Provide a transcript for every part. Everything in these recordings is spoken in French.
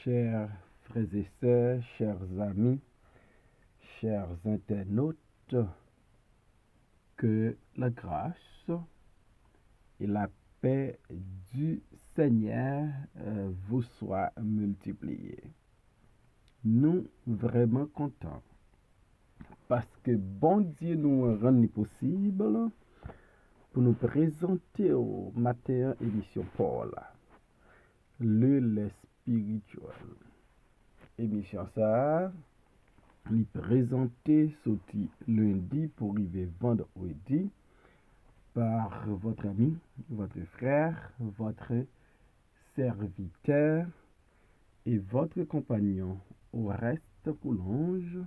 Chers frères et sœurs, chers amis, chers internautes, que la grâce et la paix du Seigneur vous soient multipliées. Nous vraiment contents parce que bon Dieu nous rend possible pour nous présenter au matin émission Paul, le lait spirituel. Émission ça, nous présenter sorti lundi pour arriver vendredi par votre ami, votre frère, votre serviteur et votre compagnon au reste Coulonge,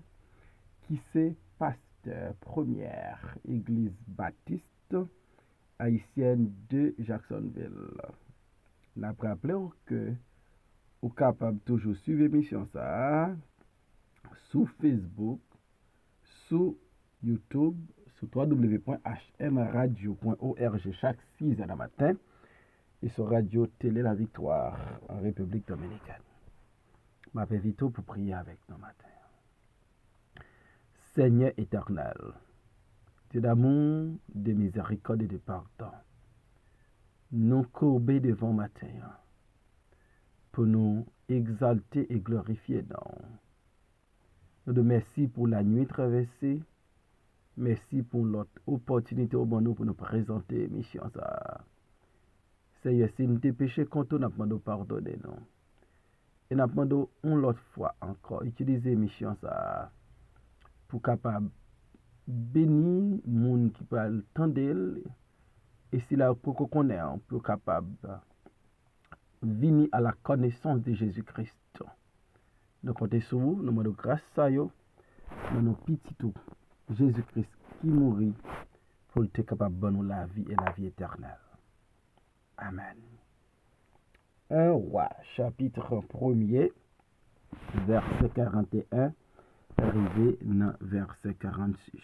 qui c'est pasteur première église baptiste haïtienne de Jacksonville. N'a rappelé que vous capable toujours suivre l'émission ça sur Facebook, sur YouTube, sur www.hmradio.org chaque 6h du matin et sur Radio Télé La Victoire en République Dominicaine. Je m'appelle Vito pour prier avec nous matin. Seigneur éternel, Dieu d'amour, de miséricorde et de pardon, nous courbés devant matin pour nous exalter et glorifier non. Nous te merci pour la nuit traversée. Merci pour l'autre opportunité au bon nous pour nous présenter l'émission. Seigneur, si nous t'es péché contre nous, nous pardonner nous. Et nous demandons une autre fois encore utiliser l'émission pour capable bénir les gens qui peuvent entendre. Et si là, pour qu'on connaisse, on peut capable venir à la connaissance de Jésus-Christ. Nous comptons sur vous, nous demandons grâce à vous, nous nous petit tout. Jésus-Christ qui mourit pour être capable de nous la vie et la vie éternelle. Amen. 1 Roi, chapitre 1er, verset 41, arrivé dans verset 46.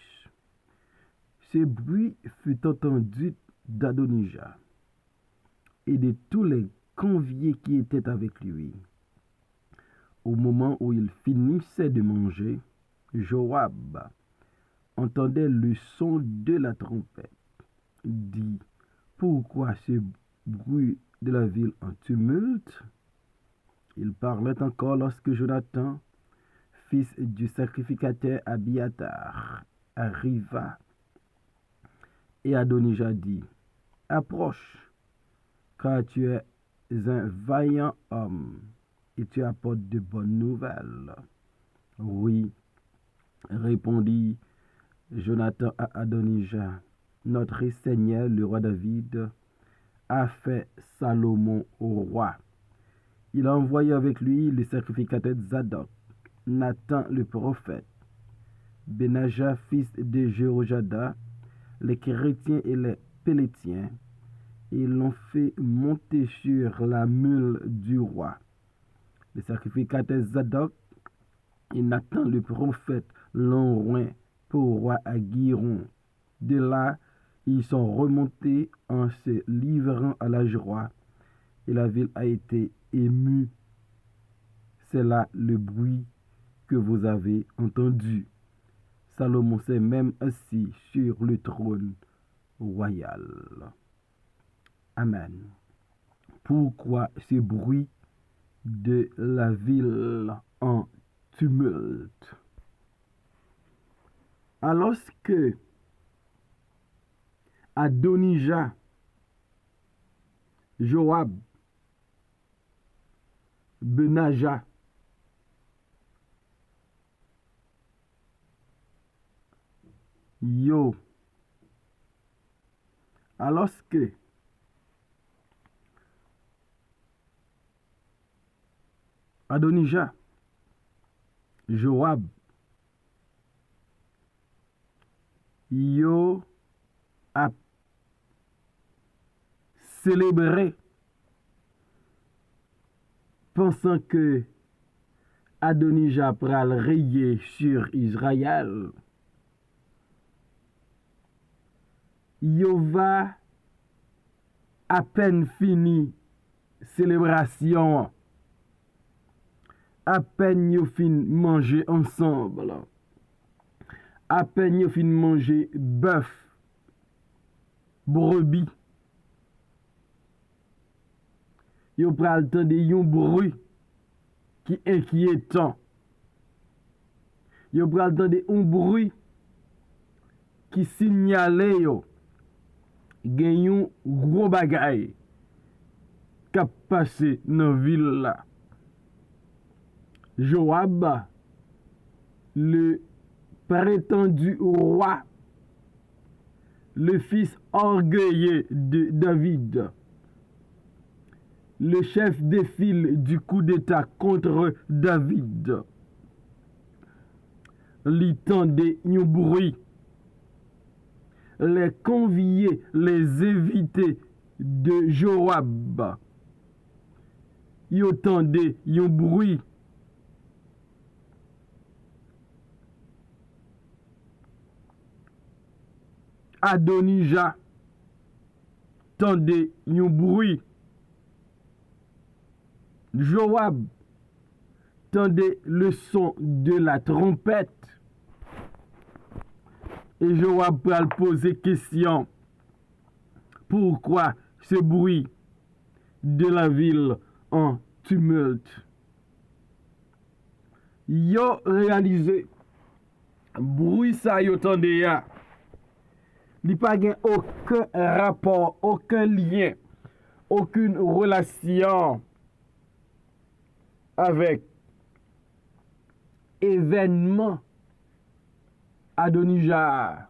Ce bruit fut entendu d'Adonija et de tous les conviés qui étaient avec lui. Au moment où il finissait de manger, Joab entendait le son de la trompette. Dit, pourquoi ce bruit de la ville en tumulte? Il parlait encore lorsque Jonathan, fils du sacrificateur Abiatar, arriva. Et Adonija dit, approche, car tu es un vaillant homme et tu apportes de bonnes nouvelles. Oui, répondit Jonathan à Adonija, notre Seigneur, le roi David, a fait Salomon au roi. Il a envoyé avec lui le sacrificateur Zadok, Nathan le prophète, Benaja, fils de Jéhojada, les chrétiens et les pélétiens, et ils l'ont fait monter sur la mule du roi. Le sacrificateur Zadok et Nathan le prophète l'ont oint pour roi à Guiron. De là, ils sont remontés en se livrant à la joie, et la ville a été émue. C'est là le bruit que vous avez entendu. Salomon s'est même assis sur le trône royal. Amen. Pourquoi ce bruit de la ville en tumulte? Alors que Adonija, Joab, Benaja, yo, alors que Adonija, Joab, yo a célébré, pensant que Adonija pral rayer sur Israël. Yo va à peine fini célébration. à peine yo fin manger ensemble, à peine yo fin manger bœuf, brebis, yo pral tande yon bruit qui inquiétant. Yo pral tande un bruit qui signale yo gen yon gros bagay k'ap passé dans ville là. Joab, le prétendu roi, le fils orgueilleux de David, le chef des files du coup d'État contre David, li tande yon bruit, les conviés, les invités de Joab, yo tande yon bruit. Adonija tande yon bruit. Joab tande le son de la trompette. Et Joab pral poser question. Pourquoi ce bruit de la ville en tumulte? Yo réalisé bruit ça yo tande ya. Li pa gen aucun rapport, aucun lien, aucune relation avec événement Adonija.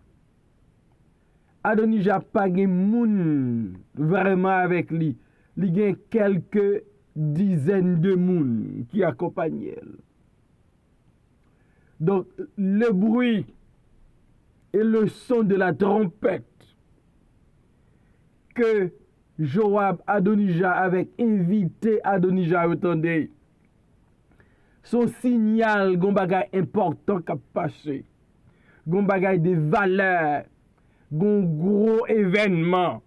Adonija pa gen moun vraiment avec li. Li gen quelques dizaines de moun qui accompagnent elle. Donc le bruit et le son de la trompette que Joab Adonija avec invité Adonija entendait, son signal gon bagay important qu'a passé, gon bagay de valeur, gon gros événement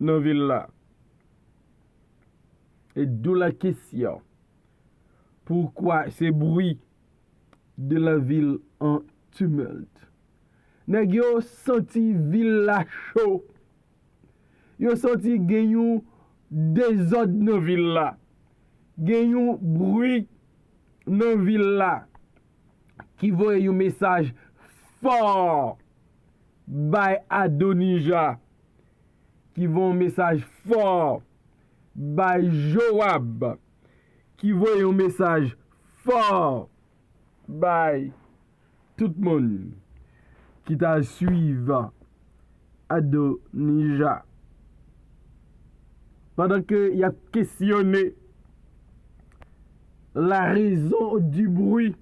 dans ville là. Et d'où la question, pourquoi ces bruits de la ville en tumulte? Nèg yo senti ville la chaud. Yo senti gen yon désordre dans ville la. Gen yon bruit dans ville la qui voye yon message fort by Adonija, qui voye un message fort by Joab, qui voye un message fort by tout le monde qui t'a suivi Adonija. Pendant que il a questionné la raison du bruit,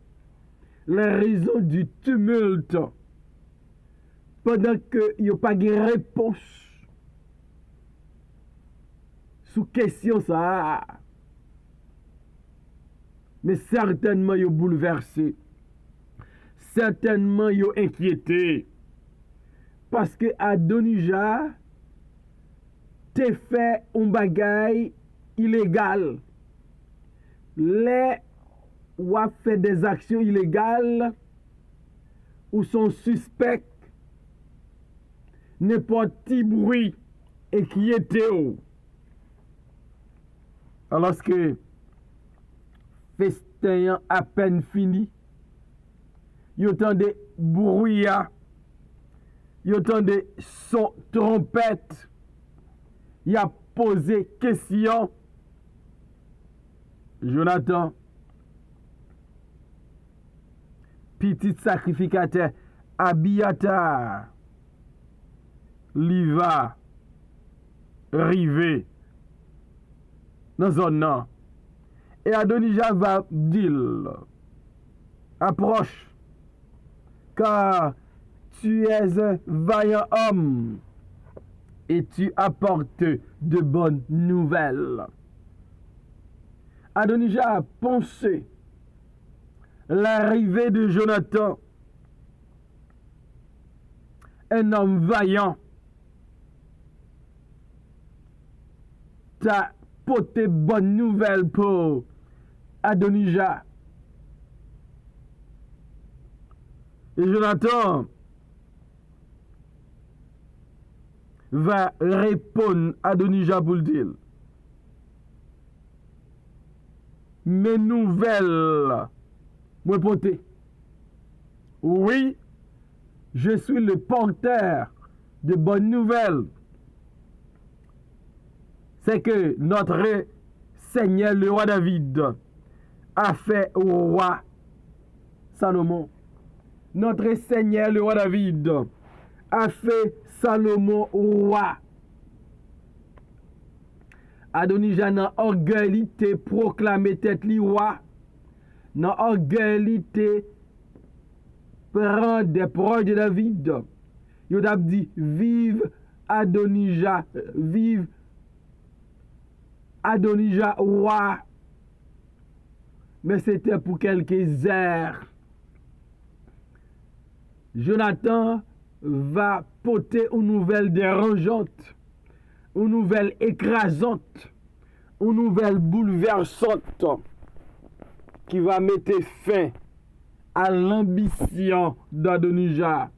la raison du tumulte, pendant que il n'y a pas de réponse sous question ça, mais certainement il a bouleversé. Certainement yo inquiété parce que Adonija te fait un bagay illégal. Les ou a fait des actions illégales ou sont suspects, n'importe qui bruit inquiété ou. Alors que festin à peine fini, yo tande brouillard, yo tande son trompette, y a posé question. Jonathan, petit sacrificateur Abiatar, li va river dans zone nan. Et Adonija va dire, approche, car tu es un vaillant homme et tu apportes de bonnes nouvelles. Adonija a pensé l'arrivée de Jonathan, un homme vaillant, t'a porté bonne nouvelle pour Adonijah. Et Jonathan va répondre à Adonijah pour le dire. Mes nouvelles, moi porter. Oui, je suis le porteur de bonnes nouvelles. C'est que notre Seigneur, le roi David, a fait au roi Salomon. Notre Seigneur, le roi David, a fait Salomon roi. Adonijah nan orgueil te proclamé tête li roi. Nan orgueil te prend des proches de David. Yo t'a dit vive Adonijah, vive Adonijah roi. Mais c'était pour quelques heures. Jonathan va porter une nouvelle dérangeante, une nouvelle écrasante, une nouvelle bouleversante qui va mettre fin à l'ambition d'Adonijah.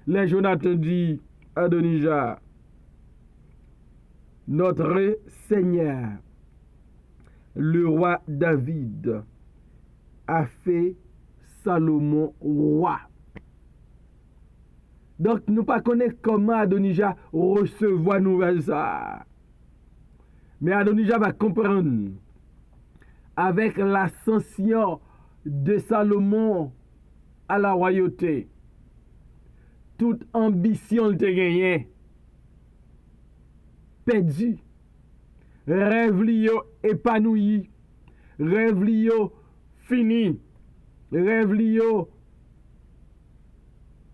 Les Jonathan dit Adonijah, notre Seigneur, le roi David, a fait Salomon roi. Donc, nous ne connaissons pas comment Adonijah recevoir nouvelle ça. Mais Adonijah va comprendre, avec l'ascension de Salomon à la royauté, toute ambition de gagner, perdu, rêve lio épanoui, rêve lio fini, rêve lio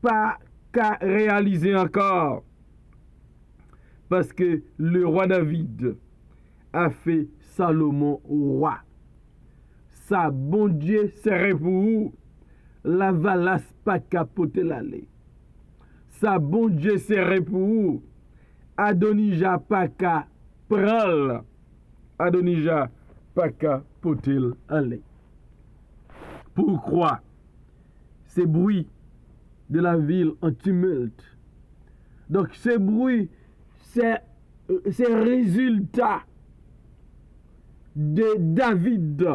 pas qu'à réaliser encore. Parce que le roi David a fait Salomon roi. Ça, bon Dieu, serait pour vous. La valasse pas capoter l'allée. Ça, bon Dieu, serait pour vous. Adonijah pas qu'à prendre. Adonijah pas qu'à poter l'allée. Pourquoi ces bruits de la ville en tumulte? Donc, ce bruit, c'est résultat de David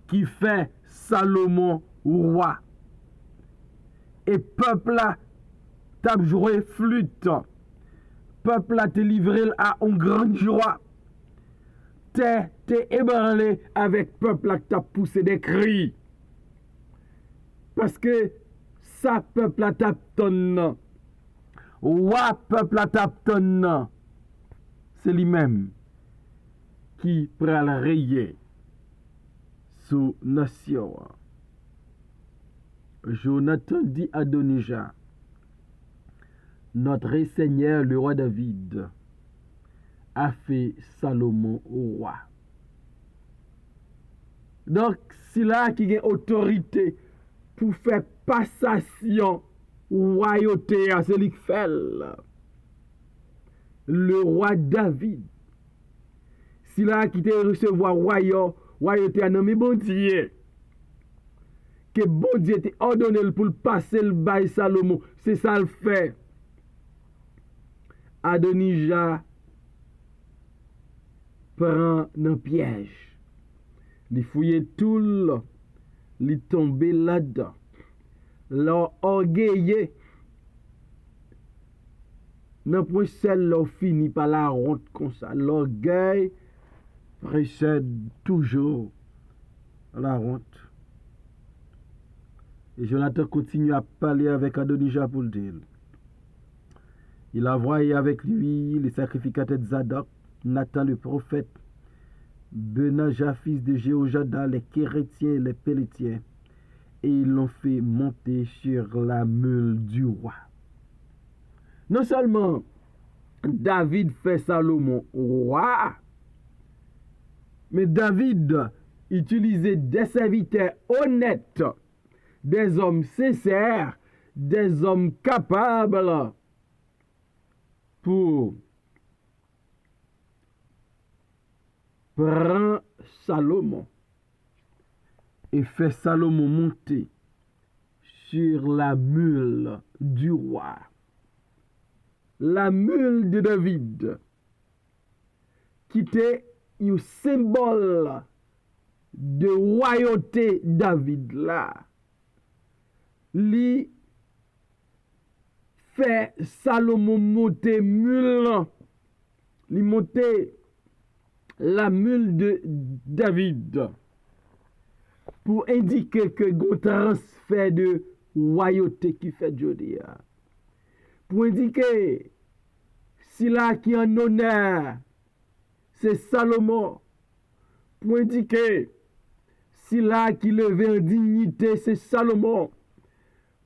qui fait Salomon roi. Et peuple là t'a joué flûte. Peuple là te livré à une grande joie. T'es ébranlé avec peuple là qui t'a poussé des cris. Parce que ça peuple là t'a tonne. Roi peuple là t'a tonne. C'est lui-même qui prend la rayer sous nation. Jonathan dit à Adonijah, notre Seigneur le roi David a fait Salomon roi. Donc, c'est là qui a autorité pour faire passation royauté à celui qui fait le roi David. C'est là qui te recevoir royauté à nommé bon Dieu. Que bon Dieu te ordonné pour passer le bail Salomon. C'est ça le fait. Adonijah prend un piège. Il fouille tout, il tombe là-dedans. L'orgueil, non point celle là finit par la honte comme ça. L'orgueil précède toujours la honte. Et Jonathan continue à parler avec Adonijah pour le dire. Il a envoyé avec lui les sacrificateurs de Zadok, Nathan le prophète, Benaja fils de Jéhojada, les Kérétiens et les Pélétiens, et ils l'ont fait monter sur la meule du roi. Non seulement David fait Salomon roi, mais David utilisait des serviteurs honnêtes, des hommes sincères, des hommes capables pour prendre Salomon. et fait Salomon monter sur la mule du roi. La mule de David, qui était un symbole de royauté David là, li fait Salomon monter mule, li monter la mule de David pour indiquer que un transfert de royauté qui fait jodi, pour indiquer si là qui en honneur c'est Salomon, pour indiquer si là qui levé en dignité c'est Salomon,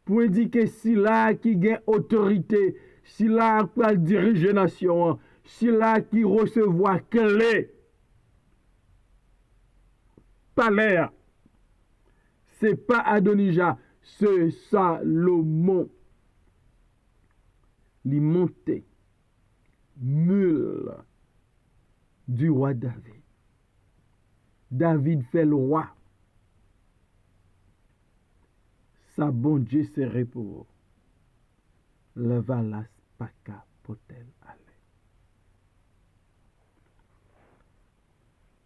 pour indiquer si là qui gagne autorité, si là qui dirige nation, si là qui recevoir clé palais, c'est pas Adonija, c'est Salomon. Li monté mule du roi David. David fait le roi. Sa bon Dieu serait pour le valas paka potel ale.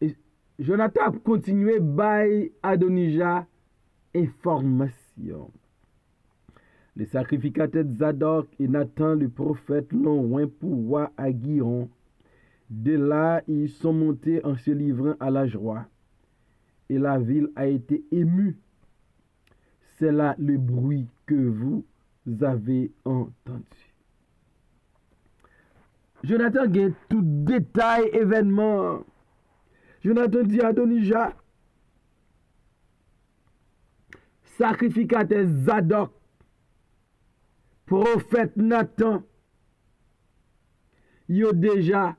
Et Jonathan a continué by Adonija information. Les sacrificateurs Zadok et Nathan le prophète l'ont oint pour roi à Guiron. De là, ils sont montés en se livrant à la joie. Et la ville a été émue. C'est là le bruit que vous avez entendu. Jonathan gagne tout détail événement. Jonathan dit à Adonija, sacrificateur Zadok, prophète Nathan, yo déjà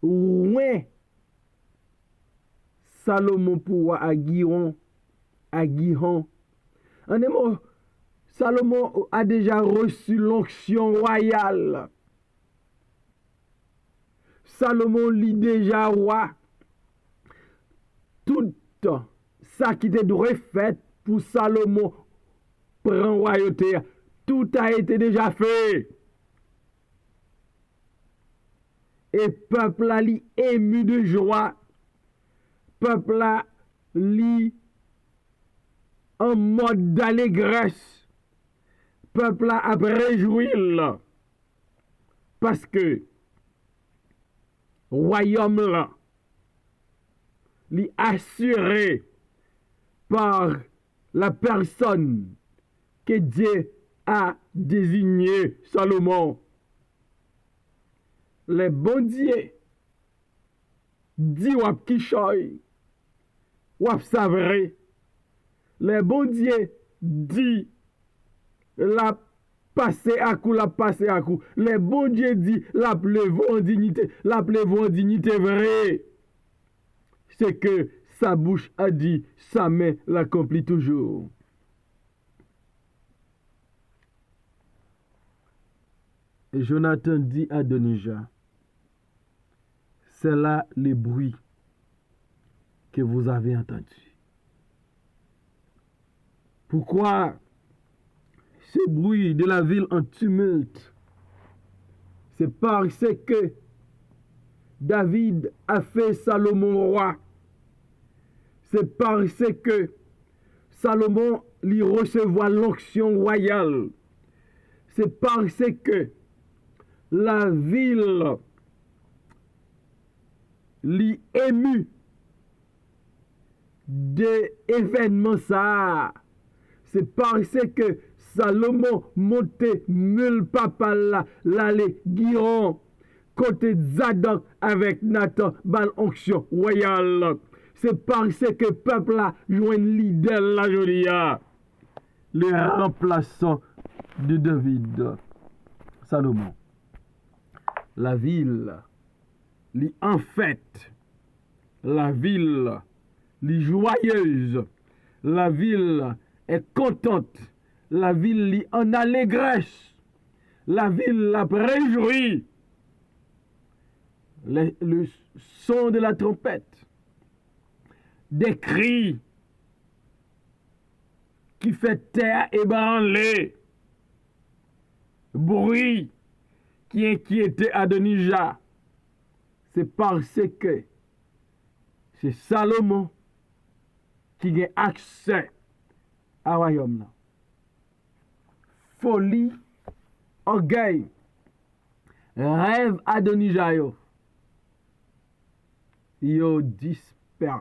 oué Salomon pour à Guiron, En un mot, Salomon a déjà reçu l'onction royale. Salomon lit déjà roi. Tout ça qui était fait pour Salomon prendre royauté, tout a été déjà fait. Et peuple a li ému de joie. Peuple a li en mode d'allégresse. Peuple a réjoui parce que royaume là li assuré par la personne que Dieu a désigné Salomon. Les bon Dieu dit wap kishoy, wap savre. Les bon Dieu dit la passé à coup, la passé à coup. Les bon Dieu dit la plevou en dignité, la plevou en dignité vraie. C'est que sa bouche a dit, sa main l'accomplit toujours. Et Jonathan dit à Adonija, c'est là le bruit que vous avez entendu. Pourquoi ce bruit de la ville en tumulte? C'est parce que David a fait Salomon roi. C'est parce que Salomon lui recevra l'onction royale. C'est parce que la ville lui émue des événements ça. C'est parce que Salomon montait mule papa là, l'allée Guiron, côté Zadok avec Nathan, bal onction royale. C'est parce que peuple a joint leader la jolia, le remplaçant de David, Salomon. La ville, li en fête, la ville, li joyeuse, la ville est contente, la ville li en allégresse, la ville la réjouit. Le son de la trompette, des cris, qui fait terre ébranler. Bruit qui inquiétait Adonija. C'est parce que c'est Salomon qui a accès à royaume là. Folie, orgueil, rêve Adonija yo disparaît.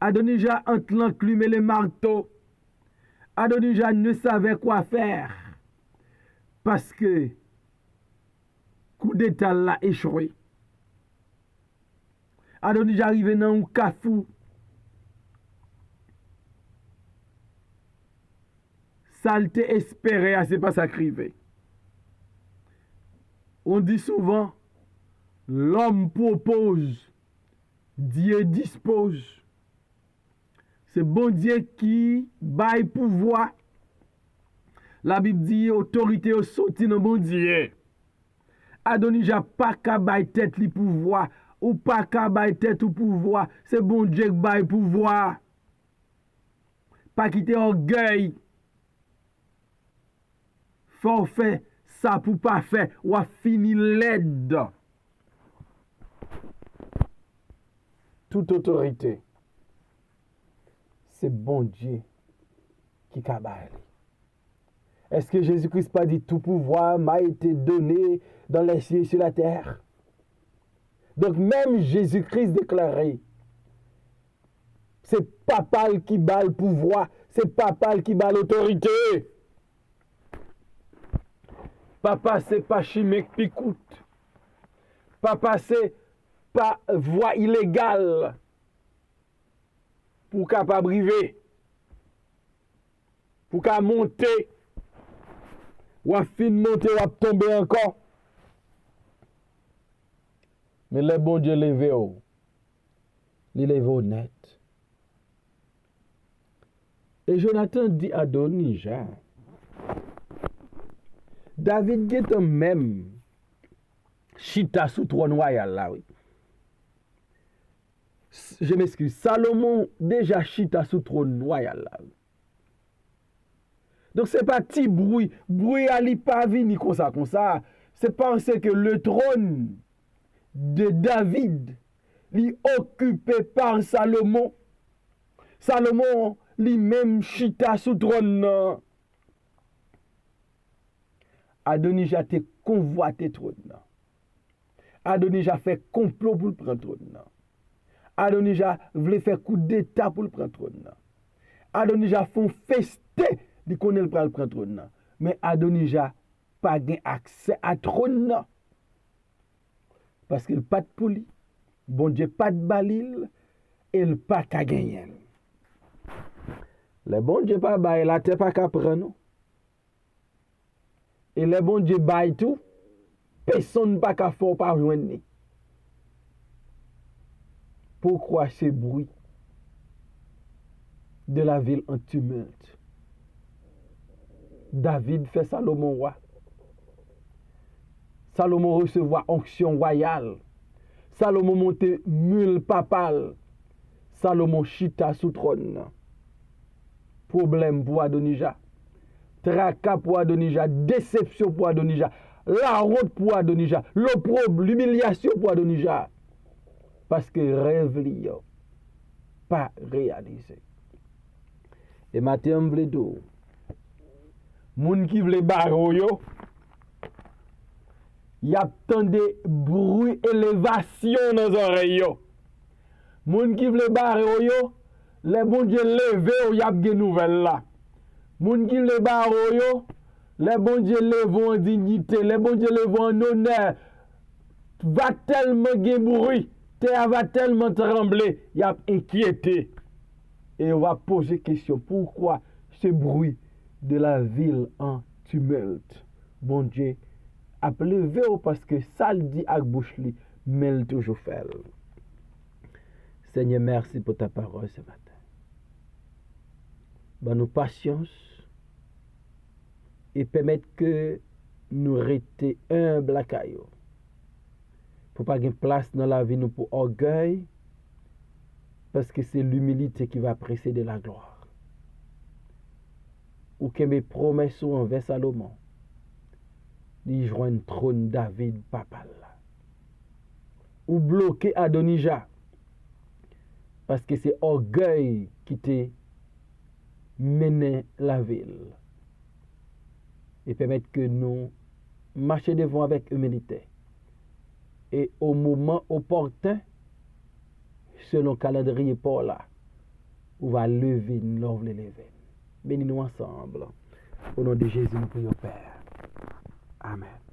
Adonija entre l'enclume et le marteau. Adonija ne savait quoi faire parce que coup d'état l'a échoué. Adonija arrivé dans un cafou. Saleté espéré, c'est pas ça crivé. On dit souvent, l'homme propose, Dieu dispose. C'est bon Dieu qui baille pouvoir. La Bible dit, autorité au sorti dans bon Dieu. Adonija pas qu'à baille tête li pouvoir, ou pas qu'à baille tête ou pouvoir. C'est bon Dieu qui baille pouvoir. Pas quitter orgueil. Faut faire ça pour pas faire, ou a fini l'aide. Toute autorité, c'est bon Dieu qui cabaye. Est-ce que Jésus-Christ pas dit tout pouvoir m'a été donné dans les cieux et sur la terre? Donc même Jésus-Christ déclaré, c'est papa qui bat le pouvoir, c'est papa qui bat l'autorité. Papa, c'est pas chimique picoute. Papa, c'est pas voie illégale pour capable briver, pour qu'à monter, ou à fin monter, ou à tomber encore. Mais le bon Dieu levé haut, il levé honnête. Et Jonathan dit à Adonija, David est même chita sous trône royal là, oui. Je m'excuse, Salomon déjà chita sous trône royal là. Oui. Donc c'est pas petit bruit ali pas vini comme ça. C'est parce que le trône de David est occupé par Salomon. Salomon lui-même chita sous trône. Adonija te convoité trône. Adonija fait complot pour le prendre trône. Adonija voulait faire coup d'état pour le prendre trône. Adonija font festin de connaître le prendre trône. Mais Adonija pas gain accès à trône. Parce qu'il pas de poli. Bon Dieu pas de balil et il pas qu'à gagner. Le bon Dieu pas bail la terre pas qu'à prendre. Et le bon Dieu baille tout, personne pas qu'à faire pas joindre. Pourquoi ce bruit de la ville en tumulte? David fait Salomon roi. Salomon recevoir onction royale. Salomon monte mule papal. Salomon chita sous trône. Problème pour Adonija. Tracas pour Adonija, déception pour Adonija, la honte pour Adonija, l'opprobre, l'humiliation pour Adonija. Parce que rêve li pas réalisé. Et matin m'vle dou. Moun qui vle baro yo, y a tande bruit élévation dans oreilles yo. Moun qui vle baro yo, les bon Dieu levé y a des nouvelles là. Moun qui le baro yo, les bon Dieu levont en dignité, les bon Dieu levont en honneur. Va tellement gen bruit, terre va tellement trembler, y a inquiété. Et on va poser question, pourquoi ce bruit de la ville en tumulte? Bon Dieu a levé parce que ça le dit avec bouche li, mais il toujours fait. Seigneur, merci pour ta parole ce matin. Bon, nous patience et permettre que nous restions humbles à caillou. Pour pas qu'il y ait place dans la vie nous pour orgueil Parce que c'est l'humilité qui va précéder la gloire. Ou que mes promesses sont envers Salomon. Il joint un trône David papal. Ou bloquer Adonija. Parce que c'est orgueil qui t'a mené la ville. Et permettre que nous marchions devant avec humilité. Et au moment opportun, selon le calendrier Paul là, on va lever, nous les lever. Bénis-nous ensemble. Au nom de Jésus, nous prions Père. Amen.